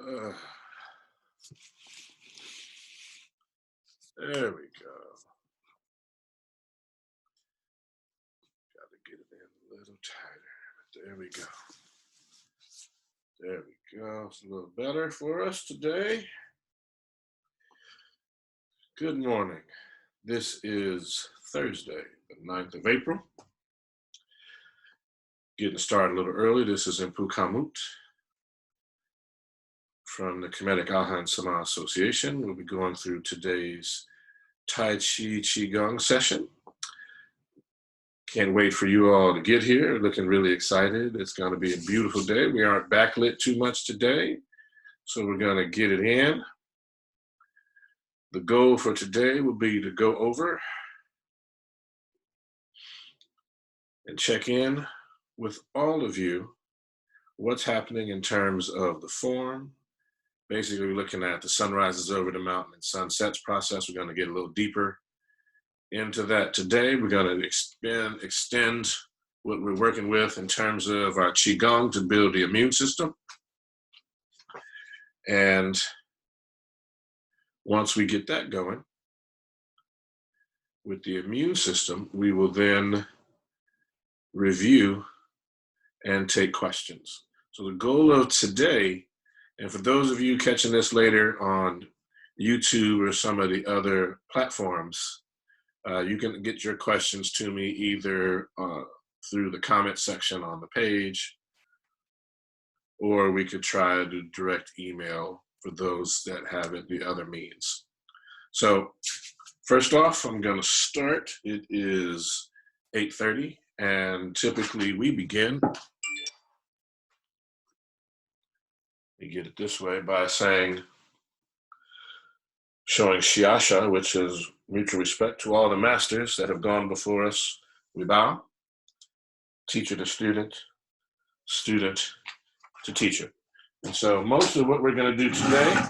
Uh, there we go. Got to get it in a little tighter. There we go. There we go. It's a little better for us today. Good morning. This is Thursday, the 9th of April. Getting started a little early. This is Impu Kamut from the Khemetic Sama Association. We'll be going through today's Tai Chi Qigong session. Can't wait for you all to get here. Looking really excited. It's going to be a beautiful day. We aren't backlit too much today, so we're going to get it in. The goal for today will be to go over and check in with all of you what's happening in terms of the form. Basically, we're looking at the sunrises over the mountain and sunsets process. We're going to get a little deeper into that today. We're going to extend what we're working with in terms of our Qigong to build the immune system. And once we get that going with the immune system, we will then review and take questions. So the goal of today, and for those of you catching this later on YouTube or some of the other platforms, you can get your questions to me either through the comment section on the page, or we could try to direct email for those that have it the other means. So first off, I'm going to start. It is 8:30, and typically we begin, you get it this way, by showing Shiasha, which is mutual respect to all the masters that have gone before us. We bow, teacher to student, student to teacher. And so most of what we're going to do today,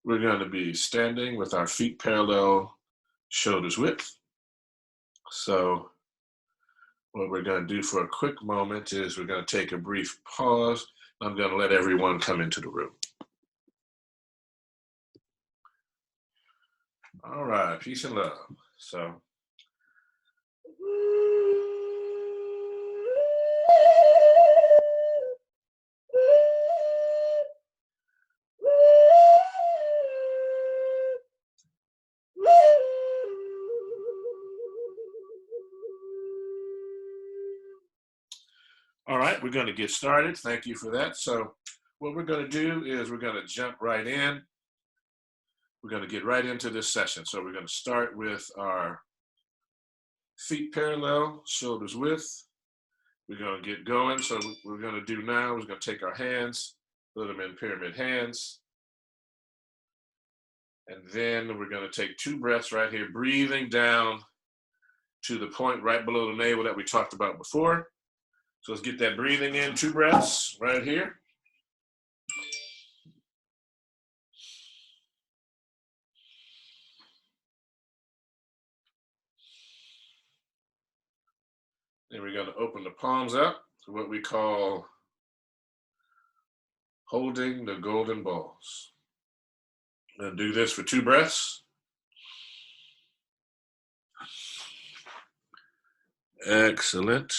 we're going to be standing with our feet parallel, shoulders width. So what we're going to do for a quick moment is we're going to take a brief pause. I'm going to let everyone come into the room. All right, peace and love. So all right, we're going to get started. Thank you for that. So what we're going to do is we're going to jump right in. We're going to get right into this session. So we're going to start with our feet parallel, shoulders width. We're going to get going. So what we're going to do now is we're going to take our hands, put them in pyramid hands. And then we're going to take 2 breaths right here, breathing down to the point right below the navel that we talked about before. So let's get that breathing in, 2 breaths right here. Then we're going to open the palms up to what we call holding the golden balls. I'm going to do this for 2 breaths. Excellent.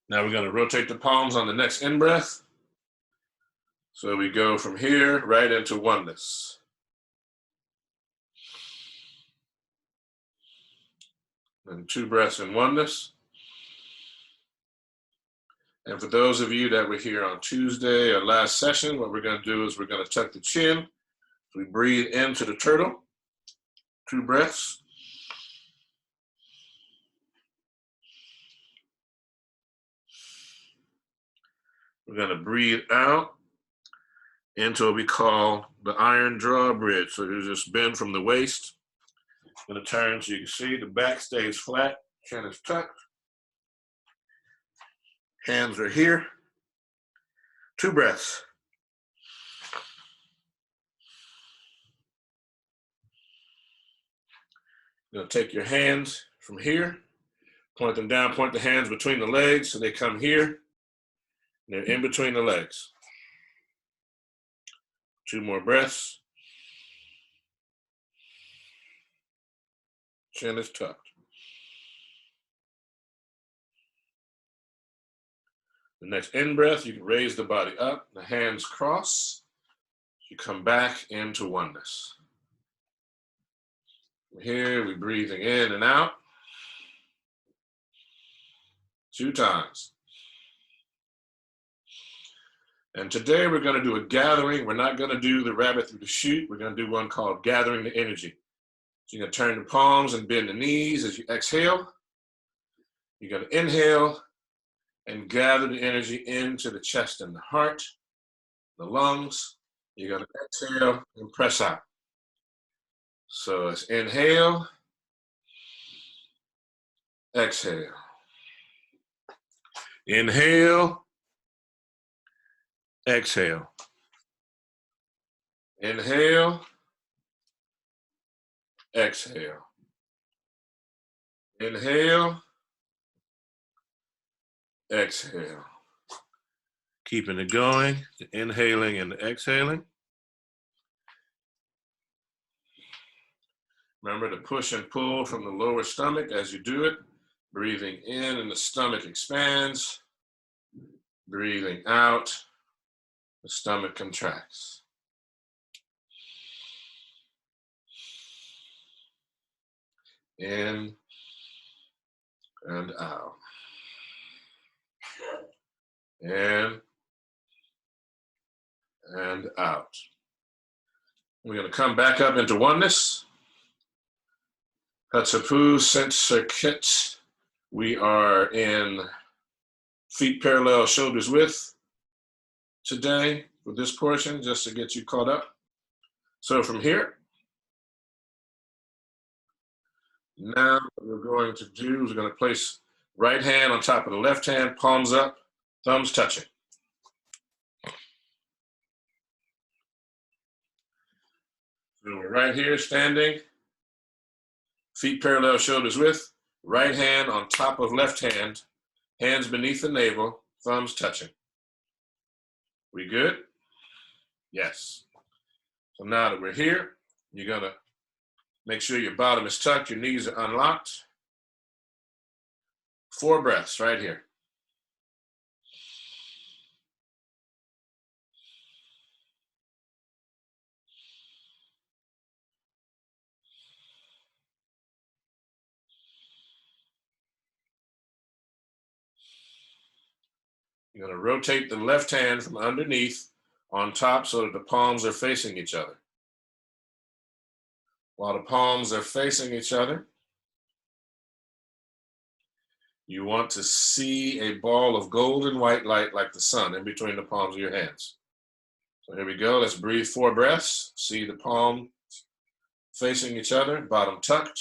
Now we're going to rotate the palms on the next in-breath. So we go from here right into oneness. And 2 breaths in oneness. And for those of you that were here on Tuesday, our last session, what we're going to do is we're going to tuck the chin. We breathe into the turtle. 2 breaths. We're going to breathe out into what we call the iron drawbridge. So you just bend from the waist. I'm going to turn so you can see the back stays flat, chin is tucked. Hands are here. 2 breaths. You're going to take your hands from here, Point them down, point the hands between the legs so they come here. And they're in between the legs. 2 more breaths. Chin is tucked. The next in breath, you can raise the body up, the hands cross. You come back into oneness. Here, we're breathing in and out. 2 times. And today we're going to do a gathering. We're not going to do the rabbit through the chute. We're going to do one called gathering the energy. So you're going to turn the palms and bend the knees as you exhale. You're going to inhale and gather the energy into the chest and the heart, the lungs. You're going to exhale and press out. So it's inhale, exhale. Inhale, exhale. Inhale, exhale. Inhale, exhale. Keeping it going, the inhaling and the exhaling. Remember to push and pull from the lower stomach as you do it. Breathing in and the stomach expands. Breathing out, the stomach contracts. In and out. In and out. We're going to come back up into oneness. Hatsapu, Sent, We are in feet parallel, shoulders width today for this portion, just to get you caught up. So from here, now what we're going to do is we're going to place right hand on top of the left hand, palms up, thumbs touching. So we're right here standing, feet parallel, shoulders width, right hand on top of left hand, hands beneath the navel, thumbs touching. We good? Yes. So now that we're here, you're going to make sure your bottom is tucked, your knees are unlocked. 4 breaths right here. You're going to rotate the left hand from underneath on top so that the palms are facing each other. While the palms are facing each other, you want to see a ball of golden white light like the sun in between the palms of your hands. So here we go. Let's breathe 4 breaths. See the palms facing each other, bottom tucked.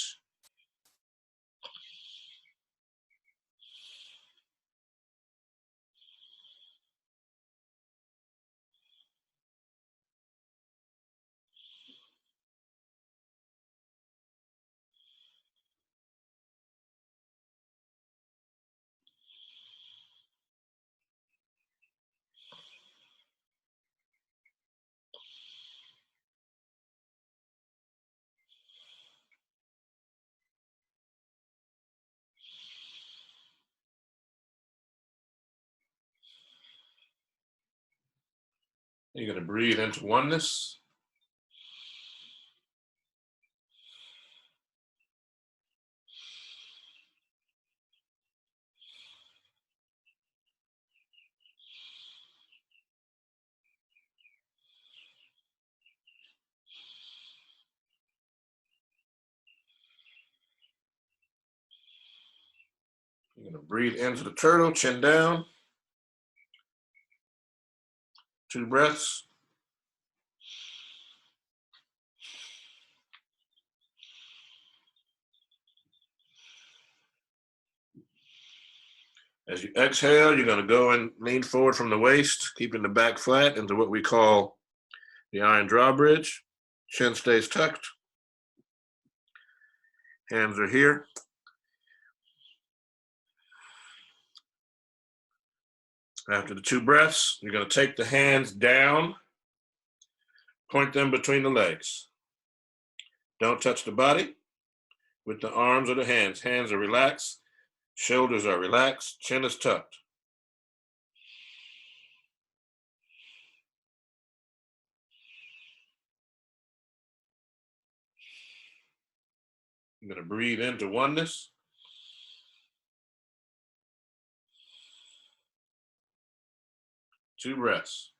You're going to breathe into oneness. You're going to breathe into the turtle, chin down. 2 breaths. As you exhale, you're going to go and lean forward from the waist, keeping the back flat into what we call the iron drawbridge. Chin stays tucked. Hands are here. After the 2 breaths, you're going to take the hands down, point them between the legs. Don't touch the body with the arms or the hands. Hands are relaxed, shoulders are relaxed, chin is tucked. I'm going to breathe into oneness. Two breaths.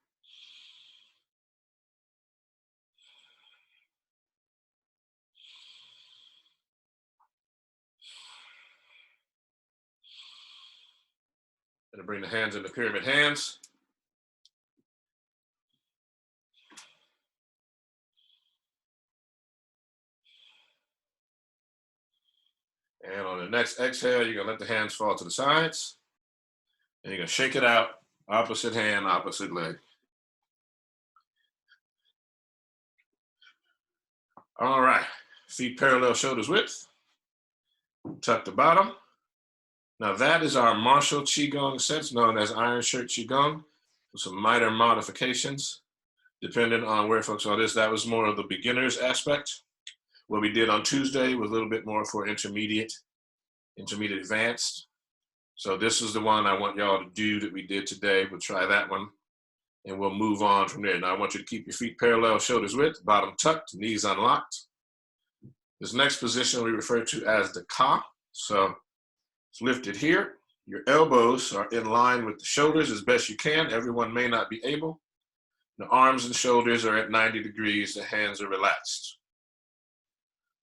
Going to bring the hands into pyramid hands. And on the next exhale, you're going to let the hands fall to the sides. And you're going to shake it out, opposite hand, opposite leg. All right, feet parallel, shoulders width. Tuck the bottom. Now that is our martial Qigong sets known as Iron Shirt Qigong, with some minor modifications depending on where folks are this. That was more of the beginner's aspect. What we did on Tuesday was a little bit more for intermediate advanced. So this is the one I want y'all to do that we did today. We'll try that one and we'll move on from there. Now I want you to keep your feet parallel, shoulders width, bottom tucked, knees unlocked. This next position we refer to as the Ka. So it's lifted here. Your elbows are in line with the shoulders as best you can. Everyone may not be able. The arms and shoulders are at 90 degrees. The hands are relaxed.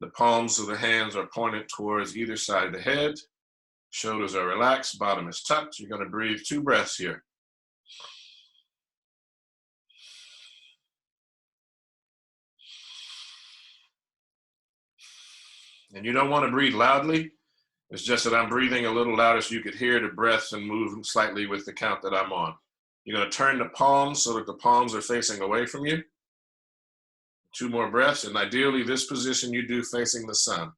The palms of the hands are pointed towards either side of the head. Shoulders are relaxed. Bottom is tucked. You're going to breathe 2 breaths here. And you don't want to breathe loudly. It's just that I'm breathing a little louder so you could hear the breaths and move slightly with the count that I'm on. You're going to turn the palms so that the palms are facing away from you. 2 more breaths, and ideally this position you do facing the sun.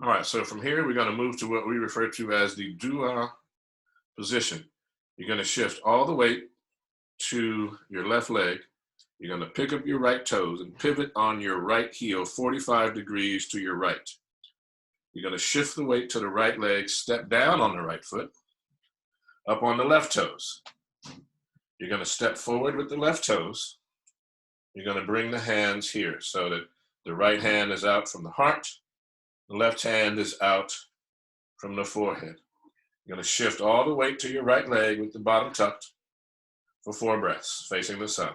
All right, so from here we're going to move to what we refer to as the Dua position. You're going to shift all the weight to your left leg. You're going to pick up your right toes and pivot on your right heel 45 degrees to your right. You're going to shift the weight to the right leg, step down on the right foot, up on the left toes. You're going to step forward with the left toes. You're going to bring the hands here so that the right hand is out from the heart. The left hand is out from the forehead. You're going to shift all the weight to your right leg with the bottom tucked for 4 breaths, facing the sun.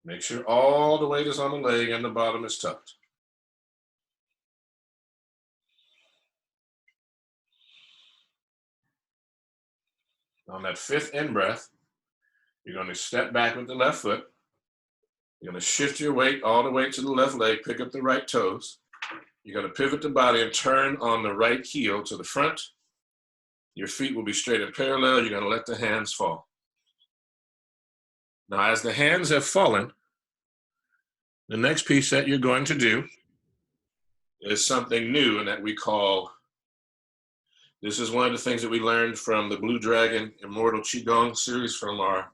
Make sure all the weight is on the leg and the bottom is tucked. On that 5th in-breath, you're going to step back with the left foot. You're going to shift your weight all the way to the left leg, pick up the right toes. You're going to pivot the body and turn on the right heel to the front. Your feet will be straight and parallel. You're going to let the hands fall. Now, as the hands have fallen, the next piece that you're going to do is something new, and that we call, this is one of the things that we learned from the Blue Dragon Immortal Qigong series from our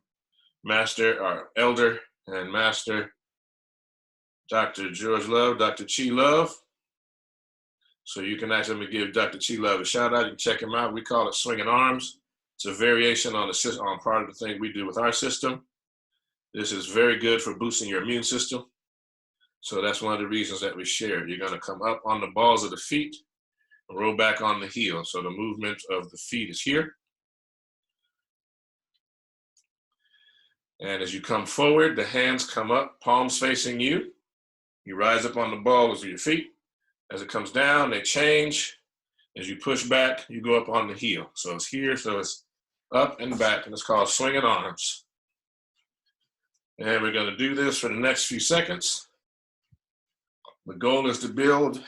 master, our elder and master, Dr. George Love, Dr. Chi Love. So you can actually give Dr. Chi Love a shout out. You can check him out. We call it swinging arms. It's a variation on part of the thing we do with our system. This is very good for boosting your immune system. So that's one of the reasons that we share. You're going to come up on the balls of the feet and roll back on the heel. So the movement of the feet is here. And as you come forward, the hands come up, palms facing you. You rise up on the balls of your feet. As it comes down, they change. As you push back, you go up on the heel. So it's here, so it's up and back, and it's called swinging arms. And we're going to do this for the next few seconds. The goal is to build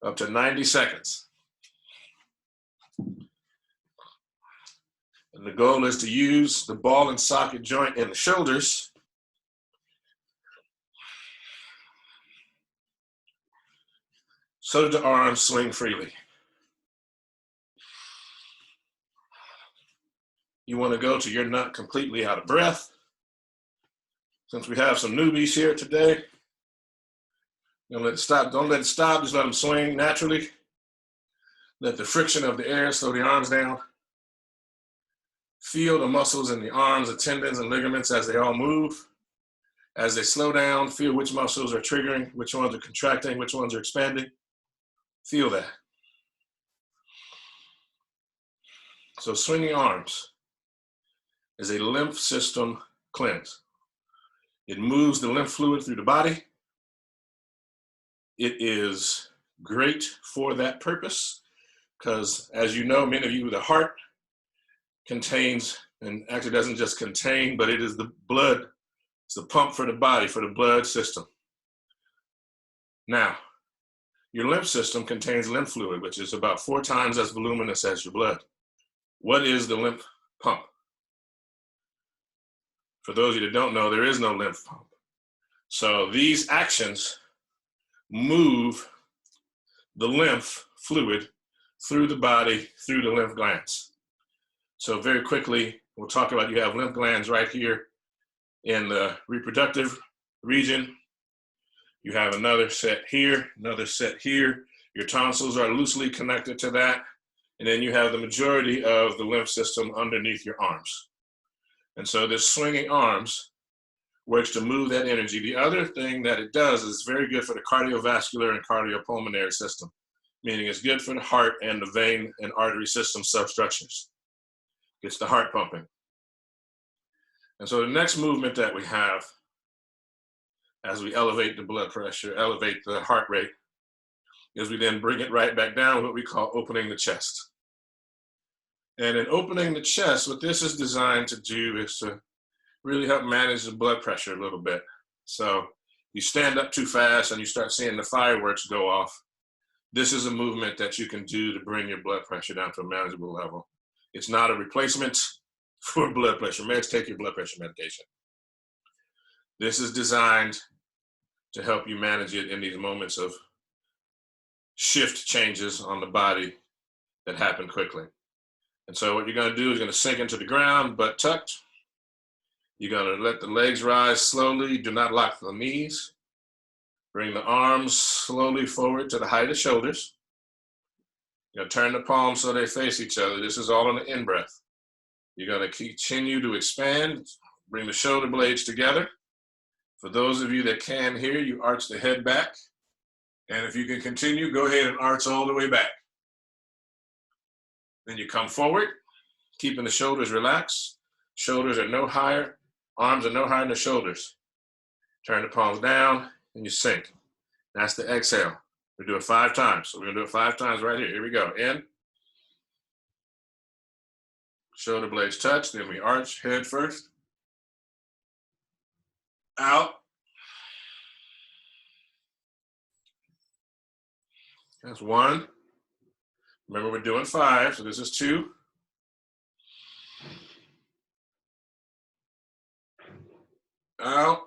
up to 90 seconds. And the goal is to use the ball and socket joint in the shoulders so that the arms swing freely. You want to go till you're not completely out of breath. Since we have some newbies here today, don't let it stop, just let them swing naturally. Let the friction of the air slow the arms down. Feel the muscles in the arms, the tendons and ligaments as they all move. As they slow down, feel which muscles are triggering, which ones are contracting, which ones are expanding. Feel that. So swinging arms is a lymph system cleanse. It moves the lymph fluid through the body. It is great for that purpose because, as you know, many of you, the heart contains, and actually doesn't just contain, but it is the blood. It's the pump for the body, for the blood system. Now, your lymph system contains lymph fluid, which is about 4 times as voluminous as your blood. What is the lymph pump? For those of you that don't know, there is no lymph pump. So these actions move the lymph fluid through the body, through the lymph glands. So very quickly, we'll talk about, you have lymph glands right here in the reproductive region. You have another set here, another set here. Your tonsils are loosely connected to that. And then you have the majority of the lymph system underneath your arms. And so this swinging arms works to move that energy. The other thing that it does is very good for the cardiovascular and cardiopulmonary system, meaning it's good for the heart and the vein and artery system substructures. Gets the heart pumping. And so the next movement that we have as we elevate the blood pressure, elevate the heart rate, is we then bring it right back down, what we call opening the chest. And in opening the chest, what this is designed to do is to really help manage the blood pressure a little bit. So you stand up too fast and you start seeing the fireworks go off. This is a movement that you can do to bring your blood pressure down to a manageable level. It's not a replacement for blood pressure meds. Take your blood pressure medication. This is designed to help you manage it in these moments of shift changes on the body that happen quickly. And so what you're going to do is you're going to sink into the ground, butt tucked. You're going to let the legs rise slowly. Do not lock the knees. Bring the arms slowly forward to the height of shoulders. You're going to turn the palms so they face each other. This is all on the in-breath. You're going to continue to expand. Bring the shoulder blades together. For those of you that can hear, you arch the head back. And if you can continue, go ahead and arch all the way back. Then you come forward, keeping the shoulders relaxed. Shoulders are no higher, arms are no higher than the shoulders. Turn the palms down and you sink. That's the exhale. We do it 5 times. So we're gonna do it 5 times right here. Here we go. In. Shoulder blades touch, then we arch, head first. Out. That's 1. Remember, we're doing 5, so this is 2. Out.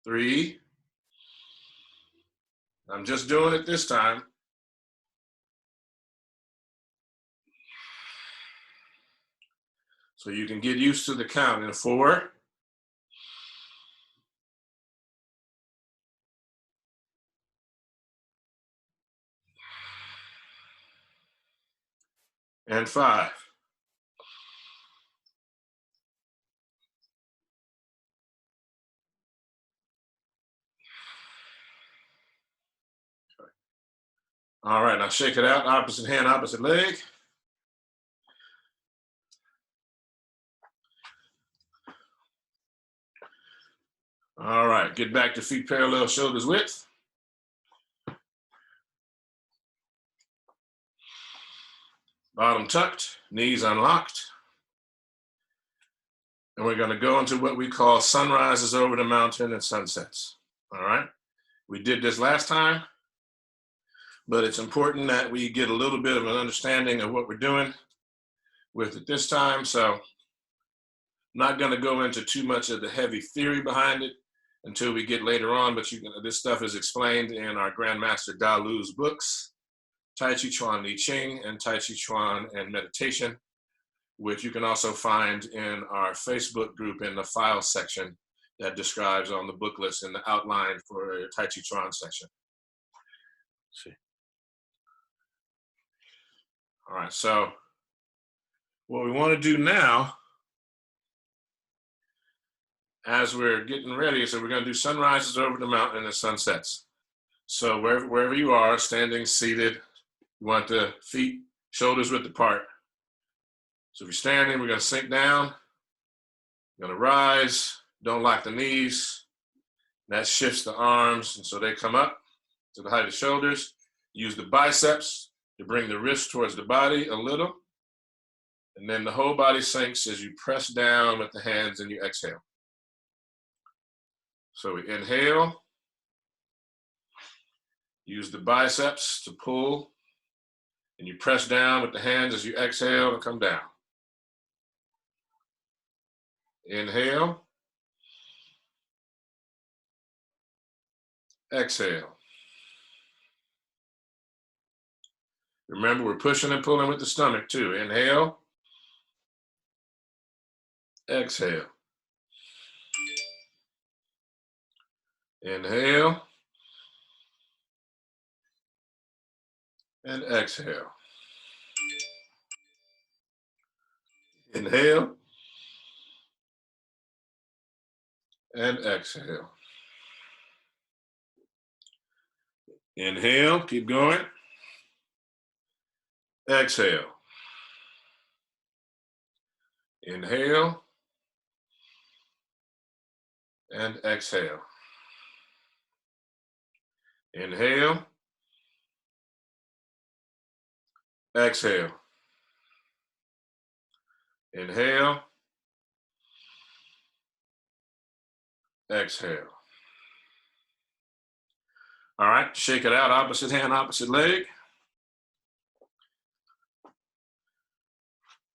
3. I'm just doing it this time. So you can get used to the count in 4. And 5. All right, now shake it out, opposite hand, opposite leg. All right, get back to feet parallel, shoulders width. Bottom tucked, knees unlocked. And we're going to go into what we call sunrises over the mountain and sunsets. All right. We did this last time, but it's important that we get a little bit of an understanding of what we're doing with it this time. So I'm not going to go into too much of the heavy theory behind it until we get later on, but this stuff is explained in our Grandmaster Da Lu's books, Tai Chi Chuan Li Ching and Tai Chi Chuan and Meditation, which you can also find in our Facebook group in the file section that describes on the book list in the outline for a Tai Chi Chuan section. Let's see. All right, so what we want to do now, as we're getting ready, so we're going to do sunrises over the mountain and sunsets. So wherever you are, standing, seated, you want the feet, shoulders width apart. So if you're standing, we're going to sink down, we're going to rise, don't lock the knees. That shifts the arms, and so they come up to the height of the shoulders. Use the biceps to bring the wrist towards the body a little. And then the whole body sinks as you press down with the hands and you exhale. So we inhale. Use the biceps to pull. And you press down with the hands as you exhale and come down. Inhale. Exhale. Remember, we're pushing and pulling with the stomach too. Inhale. Exhale. Inhale. And exhale. Inhale. And exhale. Inhale, keep going. Exhale. Inhale. And exhale. Inhale. Exhale. Inhale. Exhale. All right, shake it out, opposite hand, opposite leg.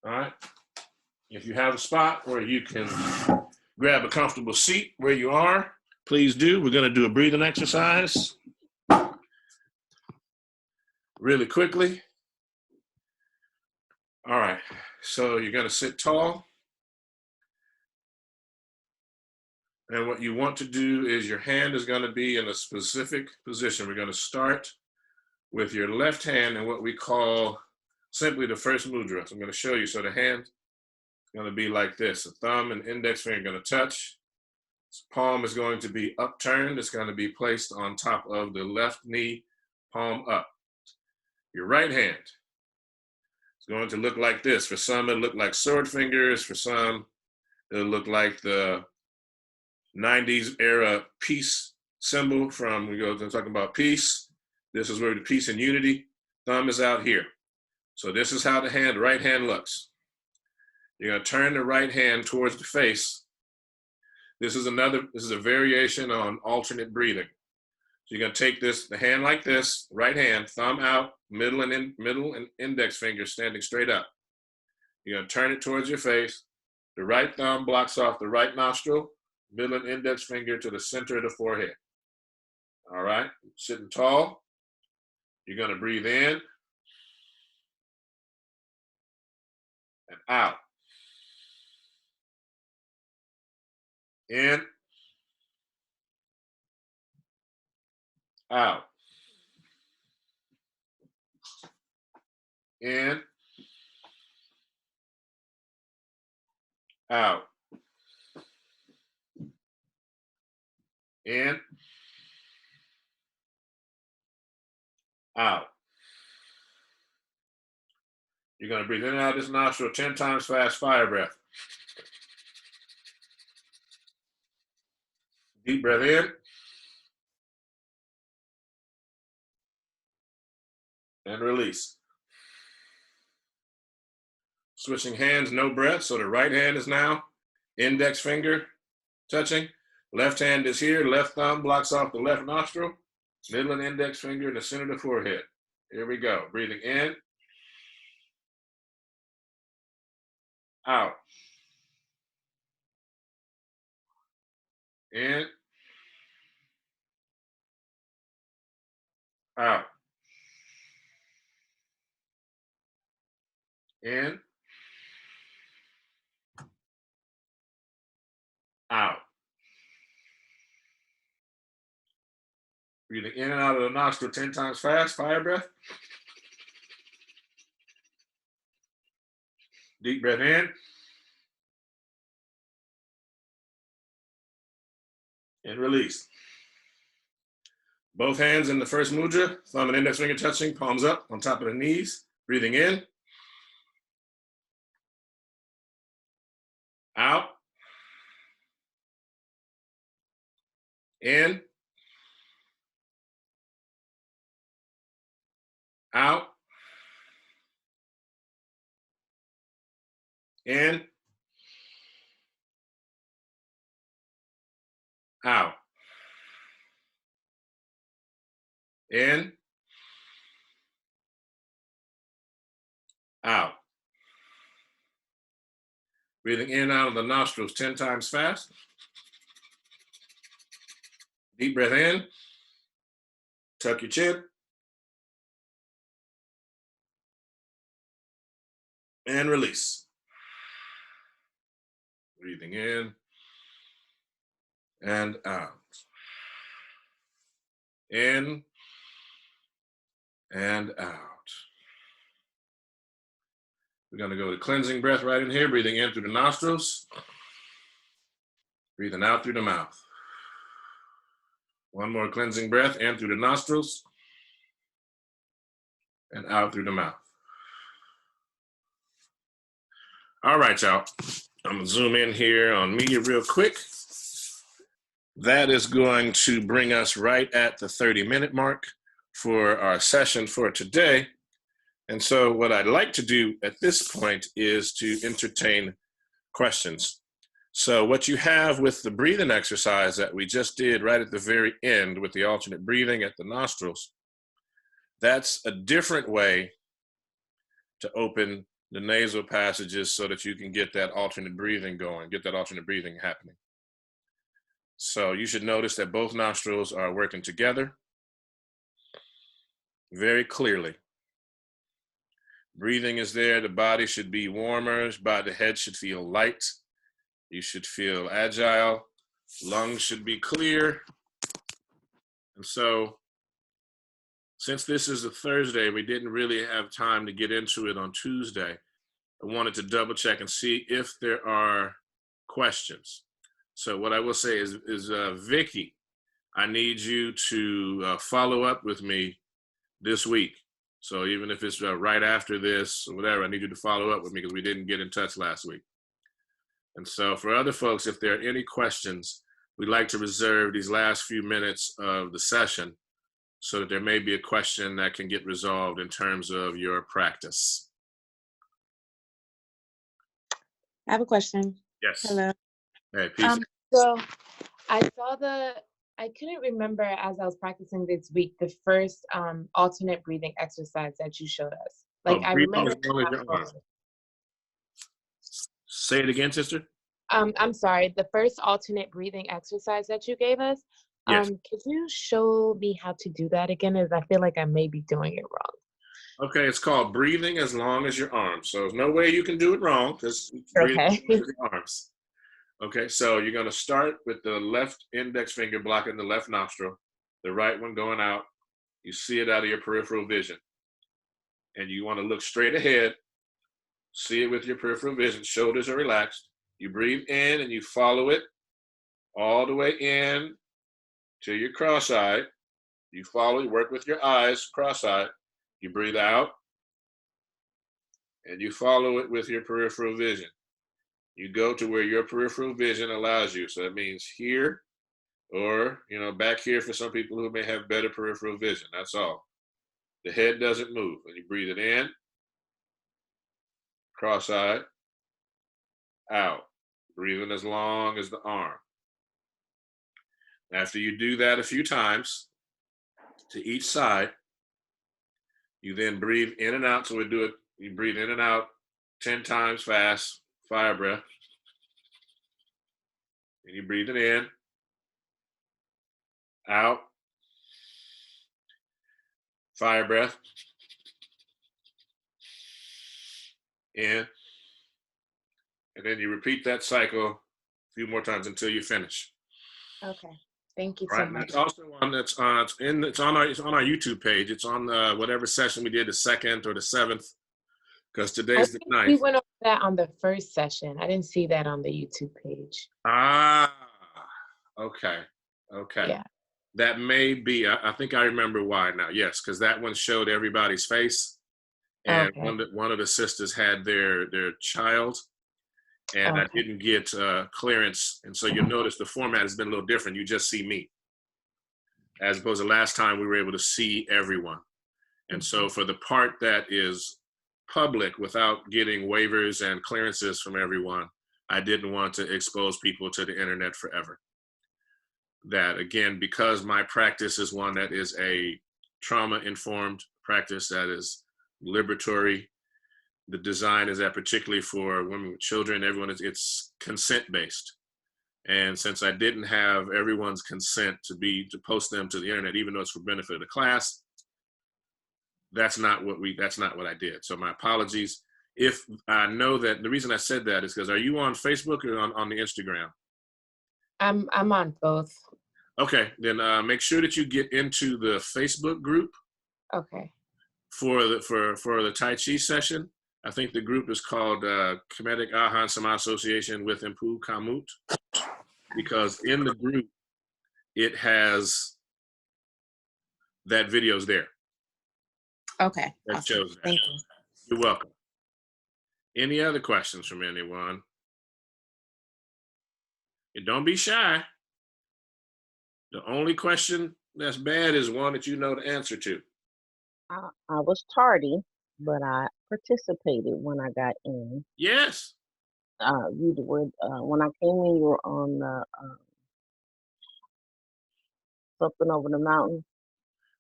All right. If you have a spot where you can grab a comfortable seat where you are, please do. We're going to do a breathing exercise really quickly. All right, so you're going to sit tall. And what you want to do is your hand is going to be in a specific position. We're going to start with your left hand in what we call simply the first mudra. So I'm going to show you. So the hand is going to be like this. The thumb and index finger are going to touch. This palm is going to be upturned. It's going to be placed on top of the left knee, palm up. Your right hand is going to look like this. For some, it'll look like sword fingers. For some, it'll look like the 90s era peace symbol from, we go to talking about peace. This is where the peace and unity. Thumb is out here. So this is how the right hand looks. You're going to turn the right hand towards the face. This is a variation on alternate breathing. So you're going to take the hand like this, right hand, thumb out, middle and index finger standing straight up. You're going to turn it towards your face. The right thumb blocks off the right nostril, middle and index finger to the center of the forehead. All right, sitting tall. You're going to breathe in and out. In, out. In, out. In, out. You're going to breathe in and out this nostril 10 times fast fire breath. Deep breath in. And release. Switching hands, no breath. So the right hand is now index finger touching. Left hand is here, left thumb blocks off the left nostril, middle and index finger in the center of the forehead. Here we go. Breathing in, out, in, out, in, out. Breathing in and out of the nostril 10 times fast, fire breath. Deep breath in. And release. Both hands in the first mudra, thumb and index finger touching, palms up on top of the knees. Breathing in. Out. In. Out. In. Out. In. Out. Breathing in and out of the nostrils 10 times fast. Deep breath in. Tuck your chin. And release. Breathing in and out. In and out. We're going to go to cleansing breath right in here, breathing in through the nostrils, breathing out through the mouth. One more cleansing breath in through the nostrils and out through the mouth. All right, y'all. I'm going to zoom in here on me real quick. That is going to bring us right at the 30-minute mark for our session for today. And so what I'd like to do at this point is to entertain questions. So what you have with the breathing exercise that we just did right at the very end with the alternate breathing at the nostrils, that's a different way to open the nasal passages so that you can get that alternate breathing going, get that alternate breathing happening. So you should notice that both nostrils are working together very clearly. Breathing is there, the body should be warmer, the head should feel light, you should feel agile, lungs should be clear. And so, since this is a Thursday, we didn't really have time to get into it on Tuesday. I wanted to double check and see if there are questions. So what I will say is Vicky, I need you to follow up with me this week. So even if it's right after this or whatever, I need you to follow up with me because we didn't get in touch last week. And so for other folks, if there are any questions, we'd like to reserve these last few minutes of the session so that there may be a question that can get resolved in terms of your practice. I have a question. Yes. Hello. Hey, peace. So I couldn't remember as I was practicing this week, the first alternate breathing exercise that you showed us. Like I remember. Say it again, sister. I'm sorry, the first alternate breathing exercise that you gave us. Yes. Could you show me how to do that again? As I feel like I may be doing it wrong. Okay, it's called breathing as long as your arms. So there's no way you can do it wrong because okay. Breathing with your arms. Okay, so you're going to start with the left index finger blocking the left nostril, the right one going out. You see it out of your peripheral vision. And you want to look straight ahead, see it with your peripheral vision. Shoulders are relaxed. You breathe in and you follow it all the way in till you're cross-eyed. You follow, you work with your eyes cross-eyed. You breathe out and you follow it with your peripheral vision. You go to where your peripheral vision allows you. So that means here or, back here for some people who may have better peripheral vision. That's all. The head doesn't move. And you breathe it in, cross-eyed, out. breathing as long as the arm. After you do that a few times to each side, you then breathe in and out. So we do it, you breathe in and out 10 times fast, fire breath. And you breathe it in, out, fire breath, in, and then you repeat that cycle a few more times until you finish. Okay. Thank you Right, so and much. that's also one that's it's on our YouTube page. It's on whatever session we did, the 2nd or the 7th, because today's the 9th. We went over that on the first session. I didn't see that on the YouTube page. Ah, okay. Yeah. That may be. I think I remember why now. Yes, because that one showed everybody's face, and Okay. one of the sisters had their child, and I Okay. didn't get clearance, and so you'll notice the format has been a little different. You just see me, as opposed to last time we were able to see everyone. And so for the part that is public without getting waivers and clearances from everyone, I didn't want to expose people to the internet forever. That again, because my practice is one that is a trauma-informed practice that is liberatory, the design is that particularly for women with children, it's consent-based. And since I didn't have everyone's consent to post them to the internet, even though it's for benefit of the class, that's not what I did. So my apologies. If I know that the reason I said that is because, are you on Facebook or on the Instagram? I'm on both. Okay, then make sure that you get into the Facebook group. Okay. For the Tai Chi session. I think the group is called Khemetic Ahan Sama Association with Impu Kamut, because in the group it has that video's there. Okay. That Awesome. shows that. Thank you. You're welcome. Any other questions from anyone? And don't be shy. The only question that's bad is one that you know the answer to. I was tardy, but I participated when I got in. Yes. You were when I came in. You were on something over the mountain.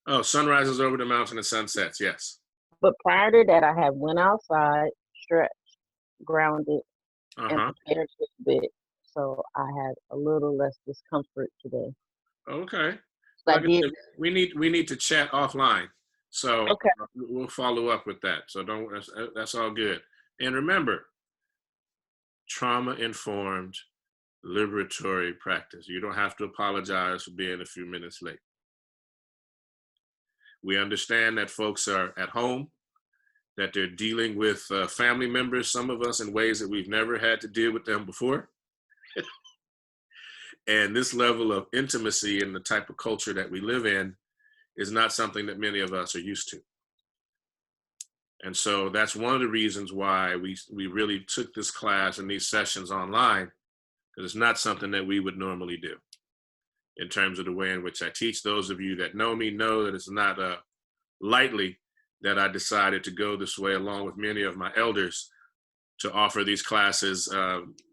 Oh, sunrises over the mountain and sunsets. Yes. But prior to that, I had went outside, stretched, grounded, and prepared this bit, so I had a little less discomfort today. Okay. So Like I said, we need to chat offline. So okay. We'll follow up with that. So that's all good. And remember, trauma-informed, liberatory practice. You don't have to apologize for being a few minutes late. We understand that folks are at home, that they're dealing with family members, some of us in ways that we've never had to deal with them before. And this level of intimacy in the type of culture that we live in is not something that many of us are used to. And so that's one of the reasons why we really took this class and these sessions online, because it's not something that we would normally do in terms of the way in which I teach. Those of you that know me know that it's not lightly that I decided to go this way, along with many of my elders, to offer these classes.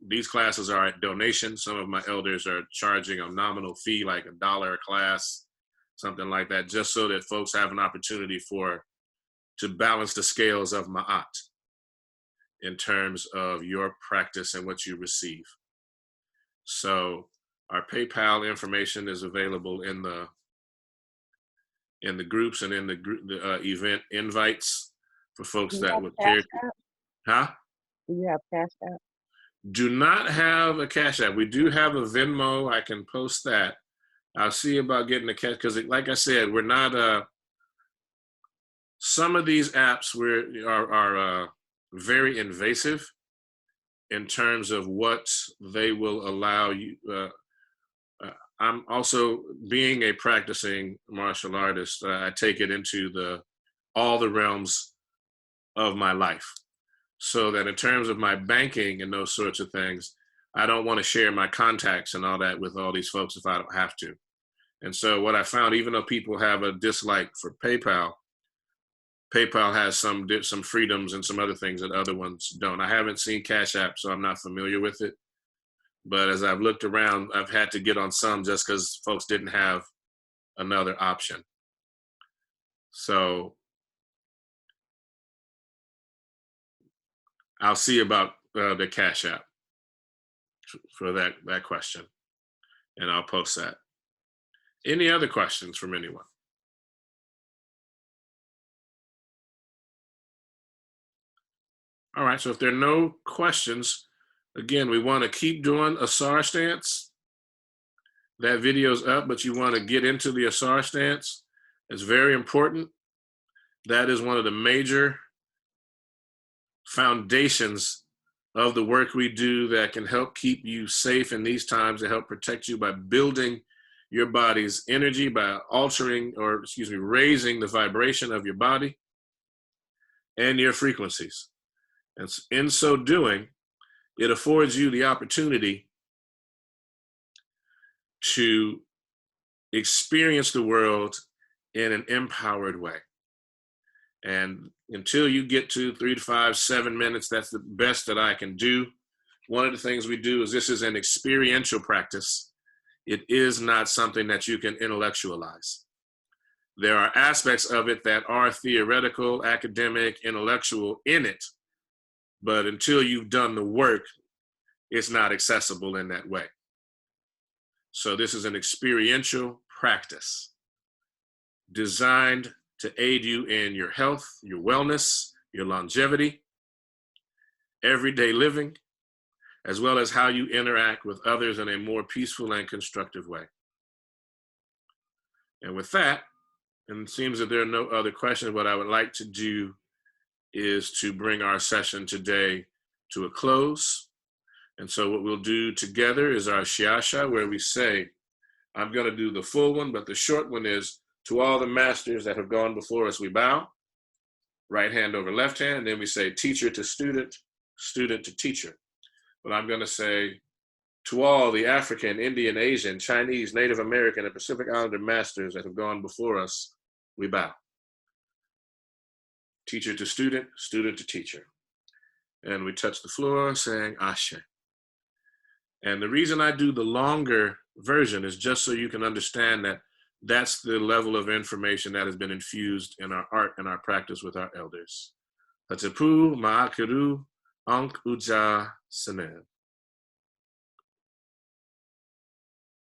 These classes are at donation. Some of my elders are charging a nominal fee, like $1 a class, something like that, just so that folks have an opportunity to balance the scales of ma'at in terms of your practice and what you receive. So our PayPal information is available in the groups and in the event invites for folks that would care. Huh? Do you have Cash App? Do not have a Cash App. We do have a Venmo. I can post that. I'll see about getting a cash, because like I said, we're not some of these apps are very invasive in terms of what they will allow you. I'm also, being a practicing martial artist, I take it into all the realms of my life. So that in terms of my banking and those sorts of things, I don't want to share my contacts and all that with all these folks if I don't have to. And so what I found, even though people have a dislike for PayPal has some freedoms and some other things that other ones don't. I haven't seen Cash App, so I'm not familiar with it. But as I've looked around, I've had to get on some just because folks didn't have another option. So I'll see about the Cash App for that question, and I'll post that. Any other questions from anyone? All right, so if there are no questions, again, we want to keep doing Asar stance. That video's up, but you want to get into the Asar stance. It's very important. That is one of the major foundations of the work we do that can help keep you safe in these times, and help protect you by building your body's energy, by altering, or excuse me, raising the vibration of your body and your frequencies. And in so doing, it affords you the opportunity to experience the world in an empowered way. And until you get to 3 to 5, 7 minutes, that's the best that I can do. One of the things we do is this is an experiential practice. It is not something that you can intellectualize. There are aspects of it that are theoretical, academic, intellectual in it, but until you've done the work, it's not accessible in that way. So this is an experiential practice designed to aid you in your health, your wellness, your longevity, everyday living, as well as how you interact with others in a more peaceful and constructive way. And with that, and it seems that there are no other questions, what I would like to do is to bring our session today to a close. And so what we'll do together is our shiasha, where we say, I'm going to do the full one, but the short one is, to all the masters that have gone before us, we bow, right hand over left hand, and then we say teacher to student, student to teacher. But I'm going to say, to all the African, Indian, Asian, Chinese, Native American, and Pacific Islander masters that have gone before us, we bow. Teacher to student, student to teacher. And we touch the floor saying Ashe. And the reason I do the longer version is just so you can understand that that's the level of information that has been infused in our art and our practice with our elders. Hatapu Ma'akiru Ankh Uja Sanen.